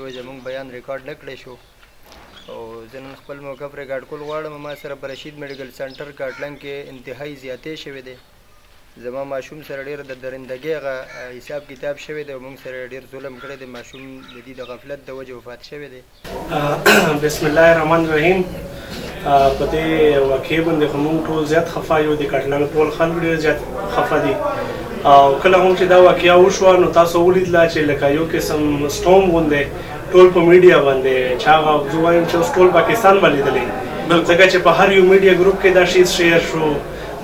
وجه مونږ بیان ریکارډ نه کړی شو او زه نن خپل موقف ریکارډ کول غواړم. ما سره په رشید میډیکل سنټر کاټلنګ کې انتهایی زیاتې شوې دی. زما ماشوم سره ډېر د درندګۍ هغه حساب کتاب شوی دی او موږ سره ډېر ظلم کړی دی. ماشوم د دې د غفلت د وجې وفات شوی دی. بسم الله الرحمن الرحیم. په دې واقعې باندې خو موږ ټول زیات خفه یو. د کاټلنګ ټول خلک ډېر زیات خفه دي او کله هم چې دا واقعه وشوه نو تاسو ولیدله چې لکه یو قسم سټوم غوندې ټول په میډیا باندې چې هغه زه وایم چې اوس ټول پاکستان به لیدلی، ځکه چې په هر یو میډیا ګروپ کې دا شی شیر شو،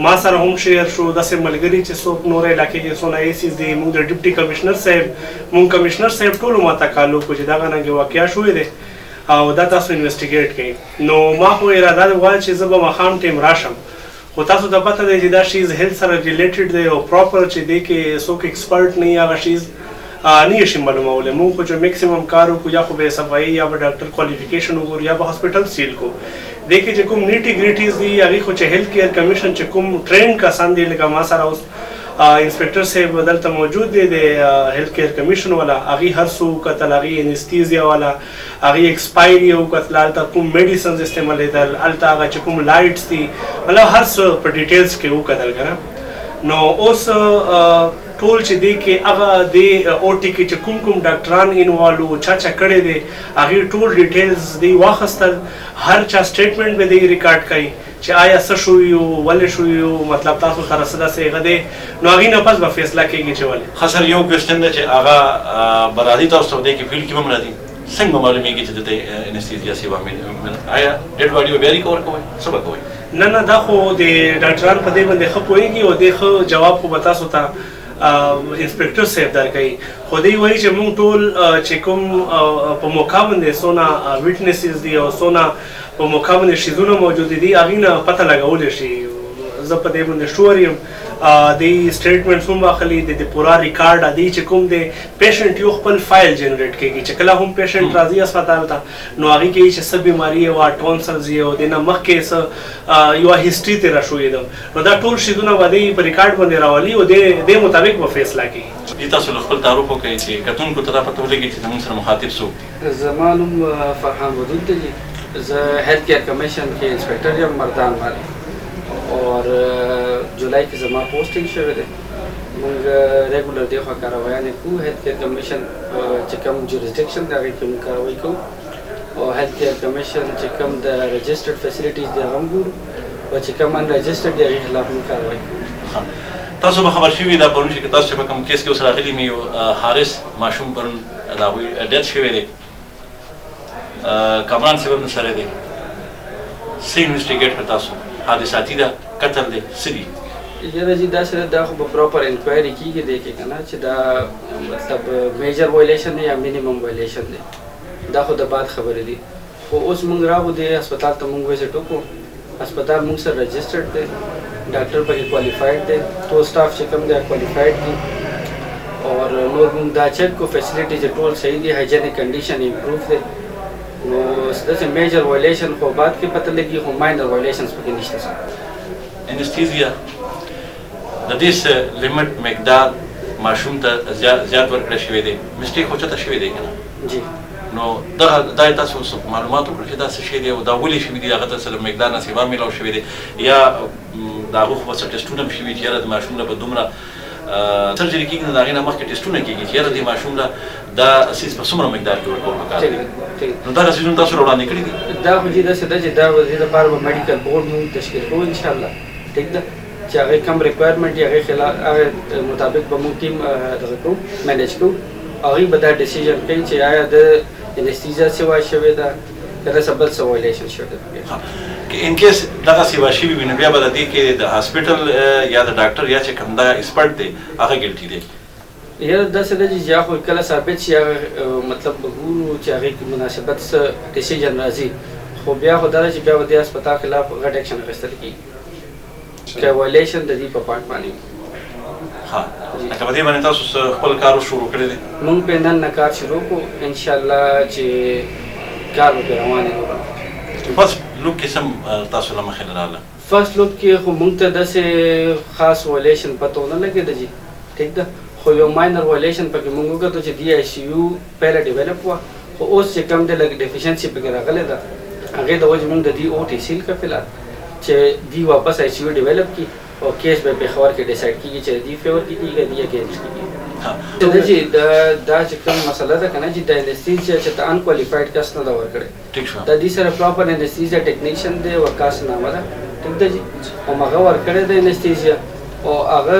ما سره هم شیر شو. داسې ملګري چې څوک نور علاقې کې څونه ایسیز دي، موږ د ډیپټي کمشنر صاحب کمشنر صاحب ټولو ما ته تعلق و چې دغه رنګې واقعه شوې دی او دا تاسو انویسټیګیټ کړئ. نو ما خو اراده وه چې زه به ماښام ټیم راشم، خو تاسو ته پته دی چې دا شیز هیلث سره ریلیټډ دی او پراپر چې دی کې څوک ایکسپرټ نه وي هغه شیز نه شي معلومولی. موږ خو چې میکسیمم کار وکړو یا خو به صفایي یا به ډاکټر کوالیفیکیشن وګورو یا به هاسپټل سیل کو. دې کې چې کوم نیټي ګریټیز دي هغې خو چې هیلث کیر کمیشن چې کوم ټرینډ کسان دي لکه ما سره اوس انسپیکټر صاحب دلته موجود دی د هیلث کیر کمیشن والا، هغې هر څه وکتل، هغې انستیزیا والا، هغې ایکسپایري یې وکتل، هلته کوم میډیسنز استعمالېدل، هلته هغه چې کوم لایټس دي، مطلب هر څه په ډیټیلز کې وکتل که نه. نو اوس ټول چې دی کې هغه د او ټي کې چې کوم ډاکټران انوالو چا کړی دی هغې ټول ډیټیلز دی واخیستل. هر چا سټیټمنټ به دی ریکارډ کوي چې آیا څه شوي وو، ولې شوي وو، مطلب تاسو سره څه داسې هغه دی. نو هغې نه پس به فیصله کېږي چې ولې. ښه سر، یو کوېسچن دی چې هغه به راځي تاسو ته دی کې فیلډ کې به هم راځي، څنګه به معلومېږي چې دلته انستیزیا سیوا آیا ډیډ باډي به بیا ریکور کوئ، څه به کوئ؟ نه دا خو د ډاکټران په دې باندې ښه پوهېږي او دې ښه جواب خو به تاسو ته انسپیکټر صاحب درکوي. خو دی وایي چې موږ ټول چې کوم په موقع باندې څونه ویټنسز دي او څونه په موقع باندې شیزونه موجود دي هغې نه پته لګولی شي. زه په دې باندې شور یم. دی سټیټمنټس هم واخلي، د پورا ریکارډ دی چې کوم دی پیشنټ یو خپل فایل جنریټ کېږي چې کله هم پیشنټ راځي اسپتال ته نو هغې کې چې څه بیماري یې وه، ټونسلز یې او دې نه مخکې څه یوه هسټري تېره شوې ده، نو دا ټول شیزونه به دی په ریکارډ باندې راولي او دې مطابق به فیصله کوي. تاسو له خپل تعارف وکړئ چې کتونکو ته دا پته ولګي چې زموږ سره مخاطب څوک دي. زما نوم فرحان ودود دی، زه هیلث کیر کمیشن کې انسپیکټر یم مردان باندې، اور جولائی کې زما پوسټینګ شوی دی. موږ ریګولر دی خوا کاروایانې کوو. هیلث کیر کمیشن چې کوم جوریسډکشن دی هغې کې موږ کاروایي کوو او هیلث کیر کمیشن چې کوم د رجسټرډ فیسیلیټیز دی هغه هم ګورو او چې کوم ان رجسټرډ دی هغې خلاف موږ کاروایي کوو. تاسو به خبر شوي دا پرون چې تاسو چې په کوم کیس کې اوس راغلي مې یو حارث ماشوم پرون د هغوی ډیت شوی دی، کامران صاحب هم سره دی. څه انویسټیګیټ کړه تاسو؟ حادثاتي ده، قتل دی، څه دي؟ یاره جی داسې ده، دا خو به پراپر انکوایري کېږي دی کې که نه چې دا مطلب میجر وایلیشن دی یا مینیمم وایلیشن دی، دا خو د بعد خبرې دي. خو اوس موږ راغو دی هسپتال ته موږ وزټ وکړو. هسپتال موږ سره رجسټرډ دی، ډاکټر پکې کوالیفاید دی، ټول سټاف چې کوم دی کوالیفاید دي اور نور موږ دا چیک کو فیسیلیټیز ټول صحیح دي، هایجینک کنډیشن امپروف دی. نو داسې میجر وایلیشن خو بعد کې پته لګي، خو ماینر وایلیشنز پکې نشته. انستیزیا د دې څه لیمټ مقدار ماشوم ته زیات ورکړی شوی دی، مسټیک خو چېرته شوی دی که نه؟ جی. نو دا یې تاسو معلومات وکړو چې دا څه شی دی او دا ولې شوي دي، هغه ته څه مقدار نه سیوا میلاو شوی دی یا د هغو خو به څه ټسټونه هم شوي چې یاره د ماشوم له به دومره سرجري کېږي نو د هغې نه مخکې ټسټونه کېږي چې یاره دې ماشوم له دا سیز په څومره مقدار کې ورکول پکار دی. نو دغه سیزونه تاسو را وړاندې کړي دي؟ دا خو جي داسې ده چې دا به دې لپاره به میډیکل بورډ موږ تشکیل کوو انشاءالله، ټیک ده، چې هغې کوم ریکوایرمنټ یې هغې خلاف هغې مطابق به موږ ټیم دغه کوو، مینیج کوو. هغوی به دا ډیسیژن کوي چې آیا د انستیزیا سیوا شوې ده که داسې بل څه وایلیشن شوی ده. که ان کیس دغه سیوا شوي وي نو بیا به د دې کې د هاسپټل یا د ډاکټر یا چې کوم دغه ایکسپرټ دی هغه ګلټي دی. یاره داسې ده چې یا خو کله ثابت شي هغه مطلب به ګورو چې هغې کې مناسبت څه ډیسیژن راځي، خو بیا خو دا ده چې بیا به دې هسپتال خلاف غټ ایکشن اخیستل کېږي که وایلیشن د دې په پارټ باندې. ها لکه په دې باندې تاسو خپل کار شروع کړی دی؟ موږ پې نن نه کار شروع کړو انشاءالله چې کار به پې روان وي. فرست لوک کې څه تاسو له مخې راغله؟ فرست لوک کې خو موږ ته داسې خاص وایلیشن پته ونه لګېده جي، ټیک ده، خو یو ماینر وایلیشن پکې موږ وکتو چې دی آی سی یو پهله ډیولپ وه خو اوس چې کوم د لږ ډیفیشنسي پکې راغلی ده هغې د وجې موږ د دې او ټي سیل کړه فلحال چې دی واپس آی سی یو ډیولپ کړي او کیس به پېښور کې ډیسایډ کېږي چې دی فیور کې کېږي دی اګینسټ کېږي دا چې دا چې کوم مسله ده که نه چې د انستیزیا چې ته انکوالیفاید کس نه ده ورکړی د دې سره پراپر انستیزیا ټیکنیشین دی وکاس نامه ده ټیک ده جي او هغه ورکړی د انستیزیا او هغه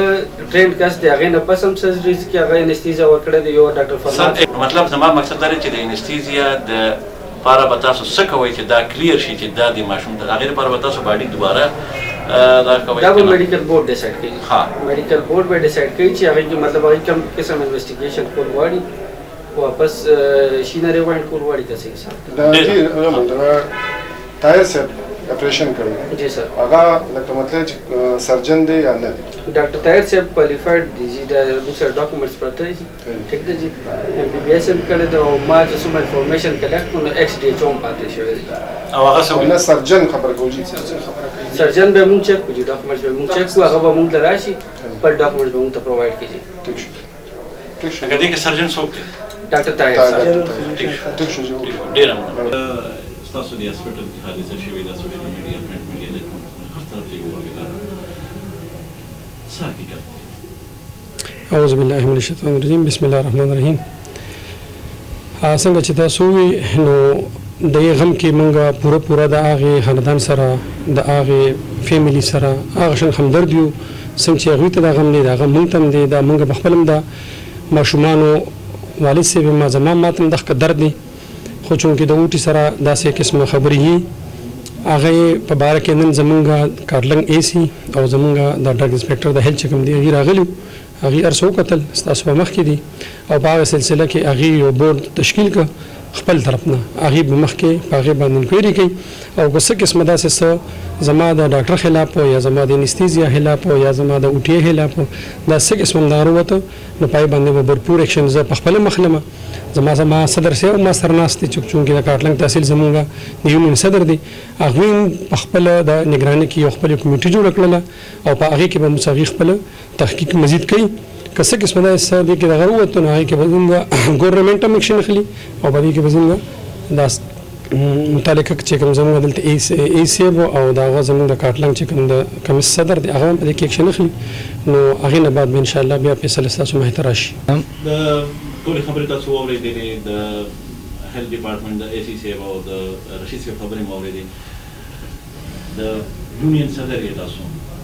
ټرینډ کس دی هغې نه پس هم سرجریز کې هغه انستیزیا ورکړی دی یو ډاکټر فرمان مطلب زما مقصد دا دی چې د انستیزیا د پاره به تاسو څه کوئ چې دا کلیر شي چې دا د ماشوم د هغې لپاره به تاسو باډي دوباره دا کوئ دا به میډیکل بورډ ډیسایډ کوي میډیکل بورډ به ډیسایډ کوي چې هغې کې مطلب هغې کوم قسم انویسټیګیشن کول غواړي واپس شینه ریوایند کول غواړي که څه حساب دا طاهر صاحب اپریشن کړی جی سر هغه لکه مطلب چې سرجن دی یا نه دی ډاکټر طاهر صاحب کوالیفاید دی چې د موږ سره ډاکومنټس پرته دي ټیک ده جي ایم بي بي ایس هم کړی ده او ما چې څومره انفارمیشن کلیکټ کړو نو ایکس ډي ایچ او هم پاتې شوی دی او هغه څه نه سرجن خبر کوي سرجن به موږ چیک کوو ډاکومنټس به موږ چیک کوو هغه به موږ ته راشي پر ډاکومنټس به موږ ته پرووایډ کړي ټیک شو ټیک شو هغه دې کې سرجن څوک دی ډاکټر طاهر صاحب ټیک شو ډېره مننه ستاسو د هاسپټل کې حادثه شوې ده سوشل میډیا پرنټ میډیا د هر طرف کې وګورئ څه حقیقت اعوذ بالله من الشیطان الرجیم بسم الله الرحمن الرحیم څنګه چې تاسو وی نو د غم کې مونږه پوره د هغه خاندان سره د هغه فیملی سره هغه شن همدرد یو څنګه چې هغه ته د غم نه د غم مونږ تم دی د مونږ بخپلم د ماشومانو والد سي به ما زمان ماتم دغه درد دی خو چونکې د اوټي سره داسې قسمه خبرې هي هغه په باره کې نن زمونږ کارلنګ اي سي او زمونږ د ډرګ انسپکټر د هیلث چکم دی هغه راغلی هغه ارسو قتل ستاسو په مخ کې دي او په هغه سلسله کې هغه یو بورډ تشکیل ک خپل طرف نه هغه به مخ کې هغه باندې انکوایري کوي او څه قسمه داسې زما د ډاکټر خلاف یا زما د انستیزیا خلاف یا زما د اوټي خلاف دا څه قسم دارو وته نو پای باندې به भरपूर اکشن ز په خپل مخلمه زما صدر سي او ما سرناستي چونکې د کارلنګ تحصیل زمونږه د یونین صدر دی هغه په خپل د نگراني کې یو خپل کمیټه جوړ کړل او په هغه کې به مساغي خپل تحقیق مزید کوي کسه قسمه ده سره دي کې دغه وروته نه کې به ګورنمنت هم اکشن اخلي او به کې به داس متعلقه چې کوم زموږ دلته ای سی او دا غوښمن د کارلنګ چې کوم د کمیس صدر دی هغه به کې اکشن اخلي نو هغه نه بعد ان شاء الله بیا فیصله تاسو مه تراشي د ټول خبرې تاسو واورېدلې د هیلث ډپارټمنټ د ای سی سی او د رشید صاحب خبرې مو واورېدې د یونین صدر یې تاسو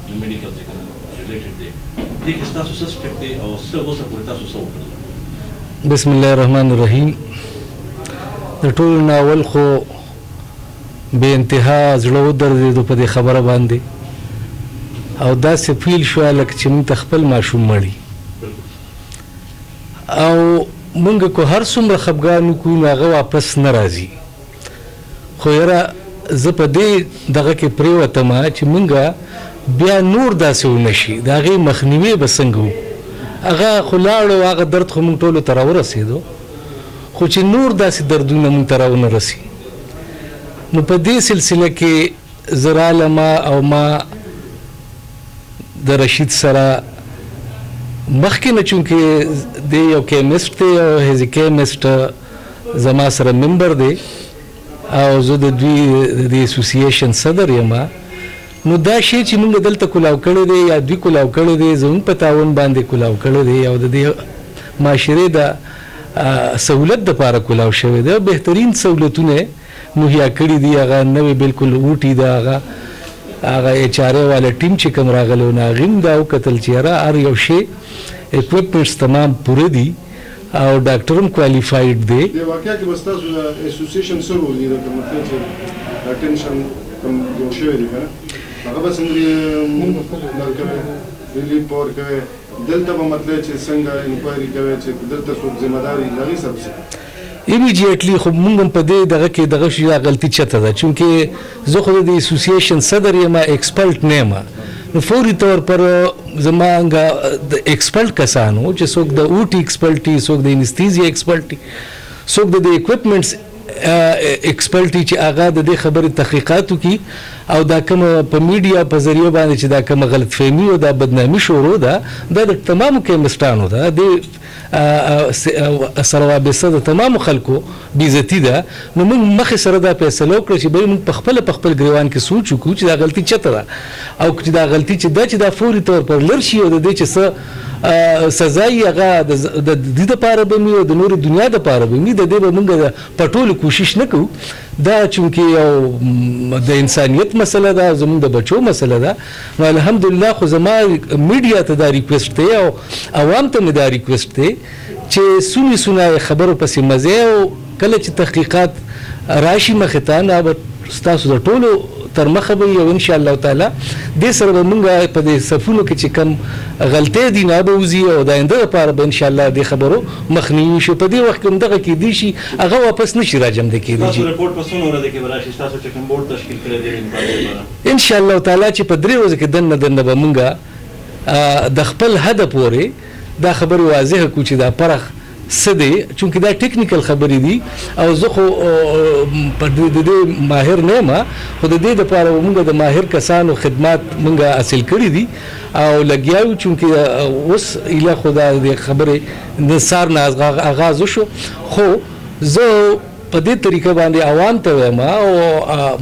د میډیکل څخه ریلیټډ دی دې کې تاسو څه سټیپ دی او څه اوسه پورې تاسو څه وکړل بسم الله الرحمن الرحیم د ټول ناول خو به انتها زړه ودرېدو په دې خبره باندې او داسې فیل شو لکه چې موږ خپل ماشوم مړی او موږ کو هر څومره خفګان وکړو هغه واپس نه راځي خو یاره زه په دې دغه کې پرېوتم چې موږ بیا نور داسې ونشي د هغې مخنیوی به څنګه وو هغه خو لاړو هغه درد خو موږ ټولو ته راورسېدو خو چې نور داسې دردونه موږ ته راونه رسي نو په دې سلسله کې زه رالم او ما د رشید سره مخکې نه چونکې دی یو کیمسټ دی او هیز کیمسټ زما سره ممبر دی او زه د دوی د اسوسییشن صدر یم نو دا شی چې موږ دلته کولاو کړی دی یا دوی کولاو کړی دی زموږ په تعاون باندې کولاو کړی دی او د دې معاشرې د سہولت دپاره کولاو شوی دی بهترین سہولتونه مهیا کړي دي هغه نوې بالکل اوټي ده هغه ایچ آر ای والا ټیم چې کوم راغلی نو هغې هم دا وکتل چې یاره هر یو شی اکوپمنټس تمام پوره دي او ډاکټر هم کوالیفاید دی د واقعیا کې به ستاسو د اسوسییشن څه رول دی د مطلب چې اټینشن کوم جوړ شوی دی که هغه به څنګه کوي ریلیف ورکوي دلته به مطلب چې څنګه انکوایري کوي چې دلته څوک ذمه دار وي هغې سره څه ایمیډیټلی خو موږ هم په دې دغه کې دغه شي غلطي چته ده چونکې زه خو د اسوسییشن صدر یم ایکسپلټ نه یم نو فوري طور پر زمانګه د ایکسپلټ کسانو چې څوک د اوټي ایکسپلټ دي څوک د انستیزیا ایکسپلټ دي څوک د اکوپمنټس ایکسپرټي چې هغه د دې خبرې تحقیقات وکړي او دا کوم په میډیا په ذریعه باندې چې دا کوم غلط فهمي او دا بدنامي شروع ده دا د تمامو کیمسټانو ده د سره وابسته د تمامو خلکو بیزتی ده نو موږ مخې سره دا فیصله وکړه چې به موږ په خپل ګریوان کې سوچ وکړو چې دا غلطي چته ده او چې دا غلطي چې دا فوري طور پر لر شي او د دې چې څه سزا یې هغه د دې لپاره به مې او د نورې دنیا لپاره به مې د دې به موږ په ټولو کوشش نه کوو دا چونکې یو د انسانیت مسله ده زموږ د بچو مسله ده نو الحمدلله خو زما میډیا ته دا ریکویسټ دی او عوام ته مې دا ریکویسټ دی چې سنې خبرو پسې مزه او کله چې تحقیقات راشي مخې ته نو به ستاسو د ټولو تر مخه به یو ان شاء الله تعالی دې سره به موږ په دې صفونو کې چې کم غلطۍ دي نه به وځي او د آینده لپاره به ان شاء الله دې خبرو مخنیوي شي په دې وخت کې دغه کې دي شي هغه واپس نشي راجم د کېدی تاسو رپورټ په څونه ورځې کې براشي تاسو چې کوم بورډ تشکیل کړی دی ان شاء الله تعالی چې په 3 ورځې کې دنه به موږ د خپل هدف پورې دا خبره واضحه کو چې دا پرخ سدي چونکه دا ټیکنیکل خبرې دي او زه خو په دې ماهر نه ما خو د دې لپاره موږ د ماهر کسانو خدمات موږ حاصل کړی دي او لګیاو چونکه اوس اله خدا دې خبره د سار نه آغاز وشو خو زه په دې طریقه باندې عوام ته وایم او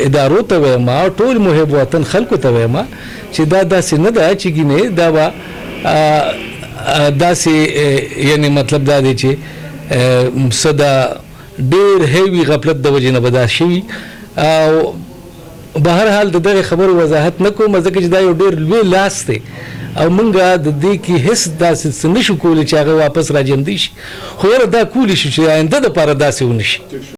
ادارو ته وایم او ټول محب وطن خلکو ته وایم چې دا داسې نه ده چې ګینه دا داسې یعنی مطلب دا دی چې صدا ډېر هیوي غفلت د وجې نه به دا شوي او به هر حال د دغه خبرو وضاحت نه کوم ځکه چې دا یو ډېر لوی لاس دی او موږ د دې کې هیڅ داسې څه نشو کولی چې هغه واپس راجمدي شي خو یاره دا کولی شو چې آینده دپاره داسې ونه شي